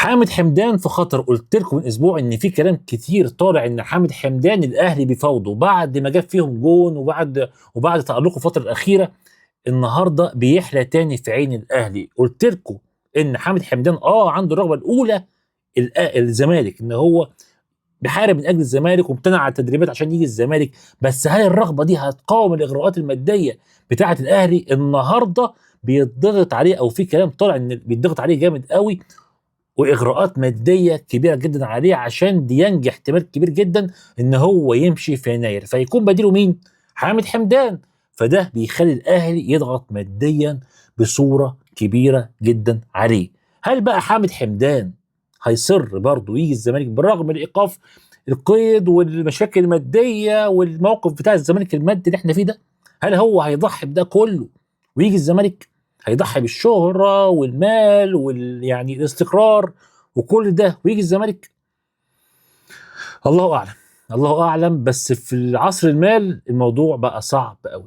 حامد حمدان في خطر. قلت لكم من اسبوع ان في كلام كتير طالع ان حامد حمدان الاهلي بيفاوضوا بعد ما جاب فيهم جون وبعد تألقه الفتره الاخيره. النهارده بيحلى تاني في عين الاهلي. قلت لكم ان حامد حمدان عنده الرغبه الاولى الزمالك، ان هو بيحارب من اجل الزمالك وامتنع عن التدريبات عشان يجي الزمالك. بس هل الرغبه دي هتقاوم الاغراءات الماديه بتاعه الاهلي؟ النهارده بيضغط عليه، او في كلام طالع ان بيضغط عليه جامد قوي، واغراءات ماديه كبيره جدا عليه عشان ينجح احتمال كبير جدا ان هو يمشي في يناير، فيكون بديله مين؟ حامد حمدان. فده بيخلي الاهلي يضغط ماديا بصوره كبيره جدا عليه. هل بقى حامد حمدان هيصر برضه يجي الزمالك بالرغم من ايقاف القيد والمشاكل الماديه والموقف بتاع الزمالك المادي اللي احنا فيه ده؟ هل هو هيضحي بده كله ويجي الزمالك؟ هيضحي بالشهرة والمال يعني الاستقرار وكل ده ويجي الزمالك؟ الله اعلم. الله اعلم. بس في العصر المال الموضوع بقى صعب قوي.